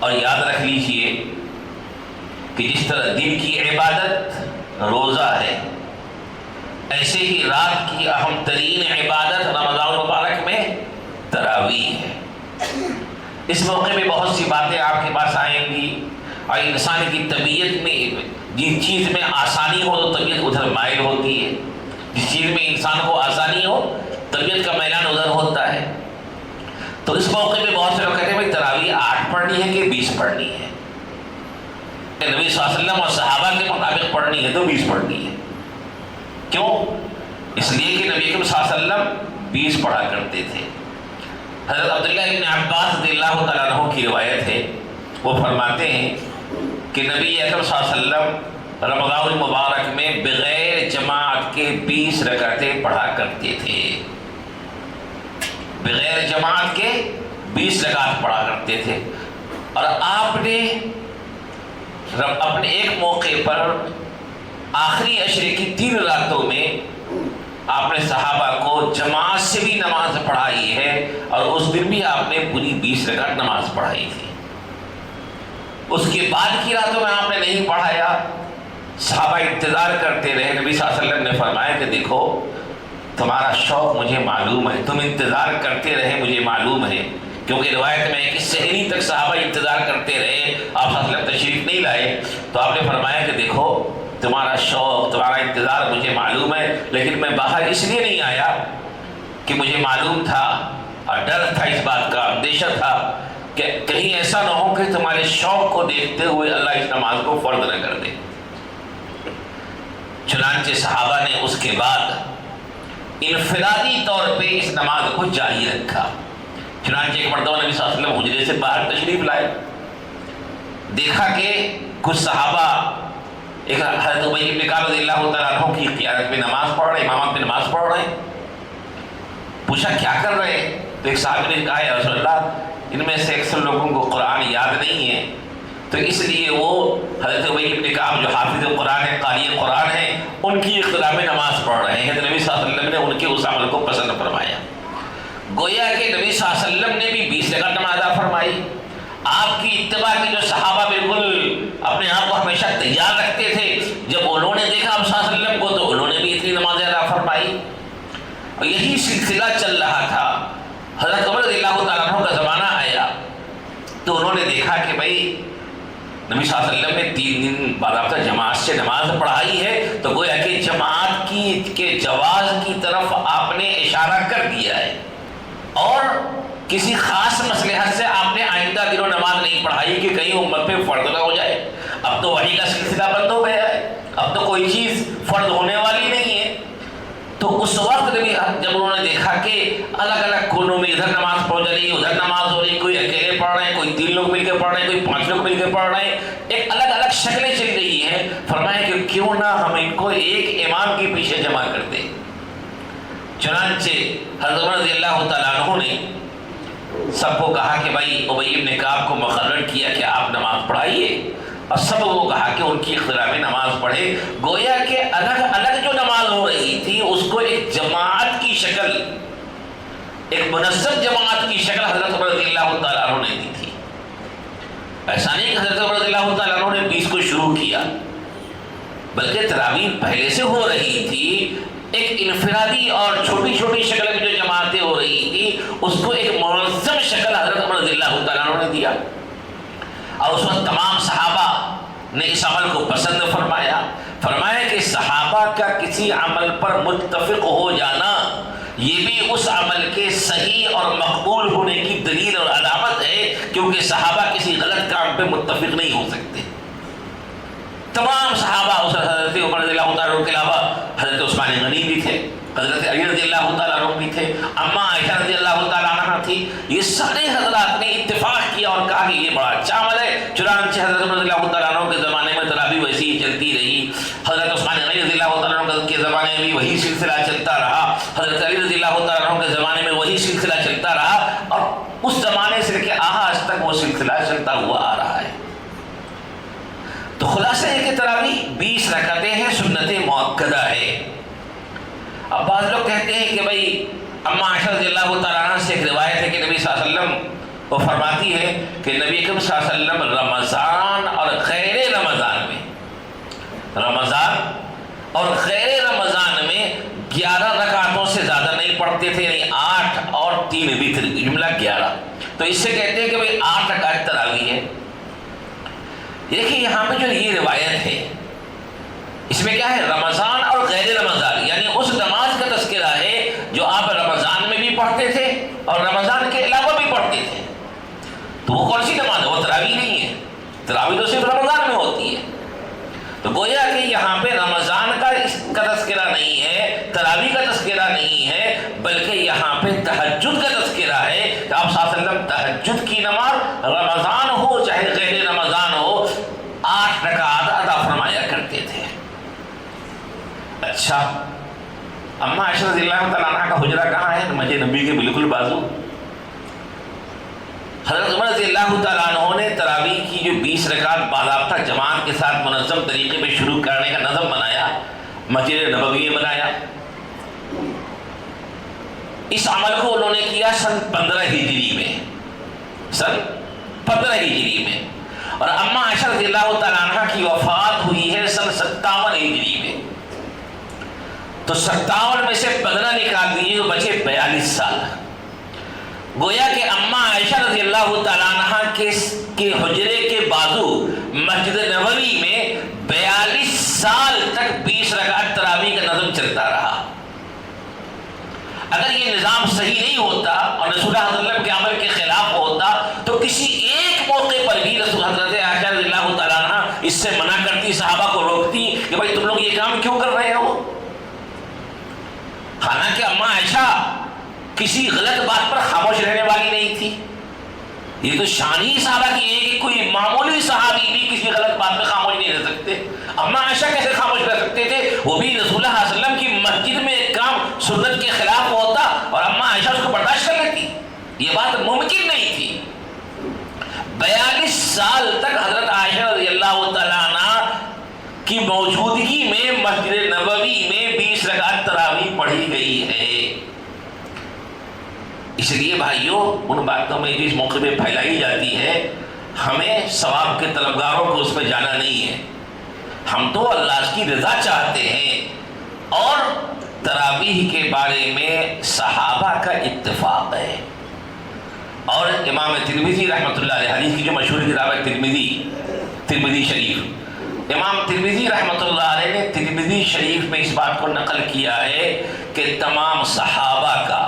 اور یاد رکھ لیجئے کہ جس طرح دن کی عبادت روزہ ہے، ایسے ہی رات کی اہم ترین عبادت رمضان المبارک میں تراویح ہے۔ اس موقع میں بہت سی باتیں آپ کے پاس آئیں گی، اور انسان کی طبیعت میں جس چیز میں آسانی ہو تو طبیعت ادھر مائل ہوتی ہے، جس چیز میں انسان کو آسانی ہو طبیعت کا میلان ادھر ہوتا ہے۔ تو اس موقع میں بہت سے لوگ کہتے ہیں بھائی تراویح 8 پڑھنی ہے کہ 20 پڑھنی ہے؟ نبی صلی اللہ علیہ وسلم اور صحابہ کے مطابق پڑھنی ہے تو 20 پڑھنی ہے۔ کیوں؟ اس لیے کہ نبی اکرم صلی اللہ علیہ وسلم 20 پڑھا کرتے تھے۔ حضرت عبداللہ ابن عباس رضی اللہ تعالیٰ عنہ کی روایت ہے، وہ فرماتے ہیں کہ نبی اکرم صلی اللہ علیہ وسلم رمضان المبارک میں بغیر جماعت کے 20 رکعتیں پڑھا کرتے تھے، بغیر جماعت کے 20 رکعت پڑھا کرتے تھے۔ اور آپ نے اپنے ایک موقع پر آخری عشرے کی 3 راتوں میں آپ نے صحابہ کو جماعت سے بھی نماز پڑھائی ہے، اور اس دن بھی آپ نے پوری 20 رکعت نماز پڑھائی تھی۔ اس کے بعد کی راتوں میں آپ نے نہیں پڑھایا، صحابہ انتظار کرتے رہے۔ نبی صلی اللہ علیہ وسلم نے فرمایا کہ دیکھو تمہارا شوق مجھے معلوم ہے، تم انتظار کرتے رہے مجھے معلوم ہے، کیونکہ روایت میں ہے کہ سحری تک صحابہ انتظار کرتے رہے، آپ صلی اللہ علیہ وسلم تشریف نہیں لائے۔ تو آپ نے فرمایا کہ دیکھو تمہارا شوق، تمہارا انتظار مجھے معلوم ہے، لیکن میں باہر اس لیے نہیں آیا کہ مجھے معلوم تھا اور ڈر تھا، اس بات کا اندیشہ تھا کہ کہیں ایسا نہ ہو کہ تمہارے شوق کو دیکھتے ہوئے اللہ اس نماز کو فرض نہ کر دے۔ چنانچہ صحابہ نے اس کے بعد انفرادی طور پہ اس نماز کو جاری رکھا۔ چنانچہ ایک مرتبہ نبی صلی اللہ علیہ وسلم حجرے سے باہر تشریف لائے، دیکھا کہ کچھ صحابہ ایک حضرت ابی بن کعب رضی اللہ تعالیٰ عنہ کی قیادت میں نماز پڑھ رہے ہیں، امامت میں نماز پڑھ رہے ہیں۔ پوچھا کیا کر رہے ہیں؟ تو ایک صحابی نے کہا یا رسول اللہ ان میں سے اکثر لوگوں کو قرآن یاد نہیں ہے، تو اس لیے وہ حضرت ابی بن کعب جو حافظ قرآن ہے، قاری قرآن ہے، ان کی اقتداء میں نماز پڑھ رہے ہیں۔ تو نبی صلی اللہ علیہ وسلم نے ان کے اس عمل کو پسند فرمایا۔ گویا کہ نبی صلی اللہ علیہ وسلم نے بھی 20 رکعت نماز ادا فرمائی۔ آپ کی اتباع کی جو صحابہ بالکل اپنے آپ کو ہمیشہ تیار رکھتے تھے، جب انہوں نے دیکھا آپ صلی اللہ علیہ وسلم کو تو انہوں نے بھی اتنی نمازیں ادا فرمائی، اور یہی سلسلہ چل رہا تھا۔ حضرت عمر رضی اللہ تعالیٰ عنہ کا زمانہ آیا تو انہوں نے دیکھا کہ بھائی نبی صلی اللہ علیہ وسلم نے 3 دن باضابطہ جماعت سے نماز پڑھائی ہے، تو گویا کہ جماعت کے جواز کی طرف آپ نے اشارہ کر دیا ہے، اور کسی خاص مصلحت سے آپ نے آئندہ دنوں نماز نہیں پڑھائی کہ کہیں امت پہ فرض نہ ہو جائے۔ اب تو وحی کا سلسلہ بند ہو گیا ہے، اب تو کوئی چیز فرض ہونے والی نہیں ہے۔ تو اس وقت بھی جب انہوں نے دیکھا کہ الگ الگ کونوں میں ادھر نماز پڑھ رہی ہے، ادھر نماز ہو رہی ہے، کوئی اکیلے پڑھ رہے ہیں، کوئی 3 لوگ مل کے پڑھ رہے ہیں، کوئی 5 لوگ مل کے پڑھ رہے ہیں، ایک الگ الگ شکلیں چل رہی ہیں، فرمایا کہ کیوں نہ ہم ان کو ایک امام کے پیچھے جمع کر دیں۔ چنانچہ حضرت عمر رضی اللہ تعالیٰ عنہ نے سب کو کہا کہ بھائی ابی بن کعب کو مقرر کیا کہ آپ نماز پڑھائیے، اور سب کو کہا کہ ان کی اقتداء میں نماز پڑھے۔ گویا کہ الگ الگ جو نماز ہو رہی تھی اس کو ایک جماعت کی شکل، ایک منظم جماعت کی شکل حضرت عمر رضی اللہ تعالیٰ عنہ نے دی تھی۔ ایسا نہیں کہ حضرت عمر رضی اللہ تعالیٰ عنہ نے 20 کو شروع کیا، بلکہ تراویح پہلے سے ہو رہی تھی، ایک انفرادی اور چھوٹی چھوٹی شکل میں جو جماعتیں ہو رہی تھی اس کو ایک منظم شکل حضرت عمر رضی اللہ تعالیٰ عنہ نے دیا، اور اس وقت تمام صحابہ نے اس عمل کو پسند فرمایا۔ فرمایا کہ صحابہ کا کسی عمل پر متفق ہو جانا یہ بھی اس عمل کے صحیح اور مقبول ہونے کی دلیل اور علامت ہے، کیونکہ صحابہ کسی غلط کام پہ متفق نہیں ہو سکتے۔ تمام صحابہ، اس حضرت عمر رضی اللہ تعالیٰ عنہ کے علاوہ حضرت عثمان غنی بھی تھے، حضرت علی رضی اللہ تعالیٰ عنہ بھی تھے، اماں عائشہ رضی اللہ تعالیٰ عنہ تھی، یہ سارے حضرات نے اتفاق کیا اور کہا کہ یہ بڑا اچھا عمل ہے۔ چنانچہ حضرت عمر رضی اللہ تعالیٰ عنہ کے زمانے میں تراویح ویسی ہی چلتی رہی، حضرت عثمان غنی رضی اللہ تعالیٰ عنہ کے زمانے میں بھی وہی سلسلہ چلتا رہا، حضرت علی رضی اللہ تعالیٰ عنہ کے زمانے میں وہی سلسلہ چلتا رہا، اور اس زمانے سے لے کے آج تک وہ سلسلہ چلتا ہوا آ رہا ہے۔ تو خلاصہ ہے کہ تراویح 20 رکعتیں ہیں، سنت مؤکدہ ہے۔ اب بعض لوگ کہتے ہیں کہ بھائی اماں عائشہ رضی اللہ تعالیٰ عنہ سے ایک روایت ہے کہ نبی صلی اللہ علیہ وسلم وہ فرماتی ہے کہ نبی اکرم صلی اللہ علیہ وسلم رمضان اور غیر رمضان میں 11 رکعتوں سے زیادہ نہیں پڑھتے تھے، یعنی 8 اور 3 وتر، جملہ 11. تو اس سے کہتے ہیں کہ بھئی 8 رکعت تراویح ہے. دیکھیں یہاں پہ جو یہ روایت ہے اس میں کیا ہے؟ رمضان اور غیر رمضان، یعنی اس نماز کا تذکرہ ہے جو آپ رمضان میں بھی پڑھتے تھے اور رمضان کے علاوہ بھی پڑھتے تھے. تو وہ کون سی نماز ہے؟ وہ تراویح نہیں ہے. تراویح تو صرف رمضان میں ہوتی ہے. تو گویا کہ یہاں پہ رمضان کا تذکرہ نہیں ہے، تراویح کا تذکرہ نہیں ہے، بلکہ یہاں پہ تہجد کا تذکرہ ہے کہ آپ صلی اللہ علیہ وسلم تہجد کی نماز رمضان ہو چاہے غیر رمضان ہو 8 رکعات ادا فرمایا کرتے تھے. اچھا، اما عائشہ رضی اللہ تعالیٰ عنہ کا حجرہ کہاں ہے؟ مسجد نبی کے بالکل بازو. حضرت عمر رضی اللہ تعالیٰ عنہ نے تراویح کی جو 20 رکعات باضابطہ جماعت کے ساتھ منظم طریقے پہ شروع کرنے کا نظم بنایا، مسجد نبوی میں بنایا. اس عمل کو انہوں نے کیا سن 15 ہجری میں، اور اما عائشہ رضی اللہ تعالیٰ عنہ کی وفات ہوئی ہے سن 57 ہجری میں. تو 57 میں سے 15 نکال دیجیے تو بچے 42 سال. گویا کہ اما عائشہ رضی اللہ تعالیٰ عنہ کے حجرے کے بازو مسجد نبوی میں 42 سال تک 20 رکعت تراویح کا نظم چلتا رہا. اگر یہ نظام صحیح نہیں ہوتا اور رسول اللہ صلی اللہ علیہ وسلم کے عمل کے خلاف ہوتا تو کسی ایک موقع پر بھی رسول حضرت عائشہ رضی اللہ تعالیٰ عنہ اس سے منع کرتی، صحابہ کو روکتی کہ بھائی تم لوگ یہ کام کیوں کر رہے ہو. حالانکہ اما عائشہ کسی غلط بات پر خاموش رہنے والی نہیں تھی. یہ تو شان ہی صحابہ کی ہے کہ کوئی معمولی صحابی بھی کسی غلط بات پہ خاموش نہیں رہ سکتے. اما عائشہ کیسے خاموش رہ سکتے تھے؟ وہ بھی رسول اللہ صلی اللہ علیہ وسلم کی مسجد میں ایک کام سنت کے خلاف ہوتا اور اما عائشہ اس کو برداشت کر لیتی. یہ بات ممکن نہیں تھی. 42 سال تک حضرت عائشہ رضی اللہ تعالیٰ عنہ کی موجودگی میں مسجد نبوی میں 20 رکعت تراویح پڑھی گئی ہے. اس لیے بھائیوں ان باتوں میں جو اس موقع پہ پھیلائی جاتی ہے ہمیں ثواب کے طلبگاروں کو اس میں جانا نہیں ہے. ہم تو اللہ کی رضا چاہتے ہیں. اور تراویح کے بارے میں صحابہ کا اتفاق ہے. اور امام ترمذی رحمۃ اللہ علیہ، حدیث کی جو مشہور کتاب ہے ترمذی شریف، امام ترمذی رحمۃ اللہ علیہ نے ترمذی شریف میں اس بات کو نقل کیا ہے کہ تمام صحابہ کا،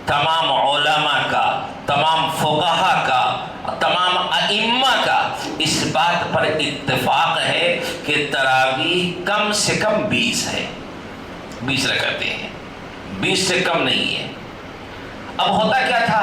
تمام علماء کا، تمام فقہا کا، تمام ائمہ کا اس بات پر اتفاق ہے کہ تراویح کم سے کم 20 ہے. 20 رکعتیں ہیں، 20 سے کم نہیں ہے. اب ہوتا کیا تھا؟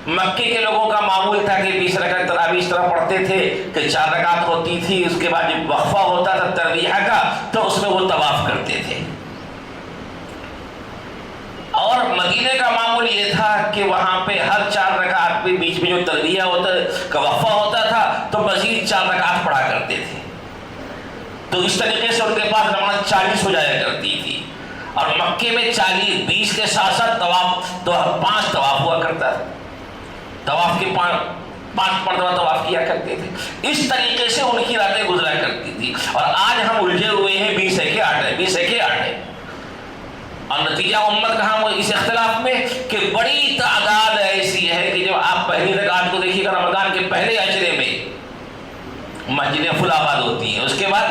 مکے کے لوگوں کا معمول تھا کہ 20 رکعت تراویح اس طرح پڑھتے تھے کہ 4 رکعت ہوتی تھی، اس کے بعد جب وقفہ ہوتا تھا تراویح کا تو اس میں وہ طواف کرتے تھے. اور مدینے کا معمول یہ تھا کہ وہاں پہ ہر 4 رکعت پہ بیچ میں جو تراویح کا وقفہ ہوتا تھا تو مزید 4 رکعت پڑھا کرتے تھے. تو اس طریقے سے ان کے پاس نماز 40 ہو جایا کرتی تھی. اور مکے میں 40، 20 کے ساتھ ساتھ طواف تو 5 طواف ہوا کرتا تھا. طواف کے 5 مرتبہ طواف کیا کرتے تھے. اس طریقے سے ان کی راتیں گزرا کرتی تھی. اور آج ہم الجھے ہوئے ہیں 20 ہے کہ 8 ہے، 20 ہے کہ 8 ہے. اور نتیجہ امت کہاں وہ اس اختلاف میں کہ بڑی تعداد ایسی ہے کہ جب آپ پہلی رکعت کو دیکھیے گا رمضان کے پہلے عشرے میں مسجدیں فل آباد ہوتی ہیں، اس کے بعد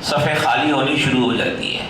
صفیں خالی ہونی شروع ہو جاتی ہیں.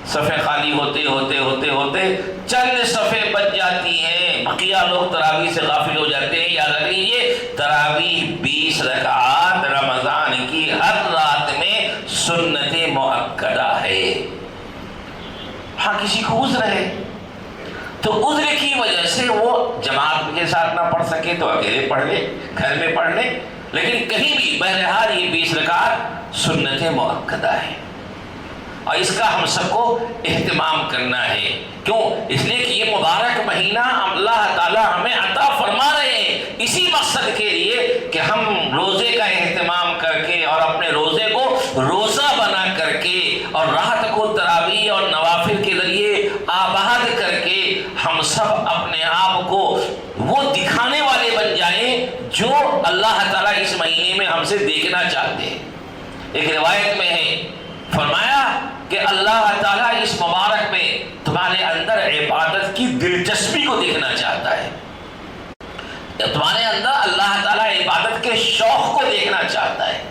صفیں خالی ہوتے ہوتے ہوتے ہوتے چند صفیں بچ جاتی ہیں، بقیہ لوگ تراویح سے غافل ہو جاتے ہیں. یاد رکھیے تراویح 20 رکعات رمضان کی ہر رات میں سنت مؤکدہ ہے. ہاں کسی کو عذر ہے تو عذر کی وجہ سے وہ جماعت کے ساتھ نہ پڑھ سکے تو اکیلے پڑھ لے، گھر میں پڑھ لے، لیکن کہیں بھی بہرحال یہ 20 رکعات سنت مؤکدہ ہے. اور اس کا ہم سب کو اہتمام کرنا ہے. کیوں؟ اس لیے کہ یہ مبارک مہینہ اللہ تعالیٰ ہمیں عطا فرما رہے ہیں اسی مقصد کے لیے کہ ہم روزے کا اہتمام کر کے اور اپنے روزے کو روزہ بنا کر کے اور رات کو تراویح اور نوافل کے ذریعے آباد کر کے ہم سب اپنے آپ کو وہ دکھانے والے تعالیٰ اس مہینے میں ہم سے دیکھنا چاہتے ہیں۔ ایک روایت میں ہے، فرمایا کہ اللہ تعالیٰ اس مبارک میں تمہارے اندر عبادت کی دلچسپی کو دیکھنا چاہتا ہے، تمہارے اندر اللہ تعالیٰ عبادت کے شوق کو دیکھنا چاہتا ہے۔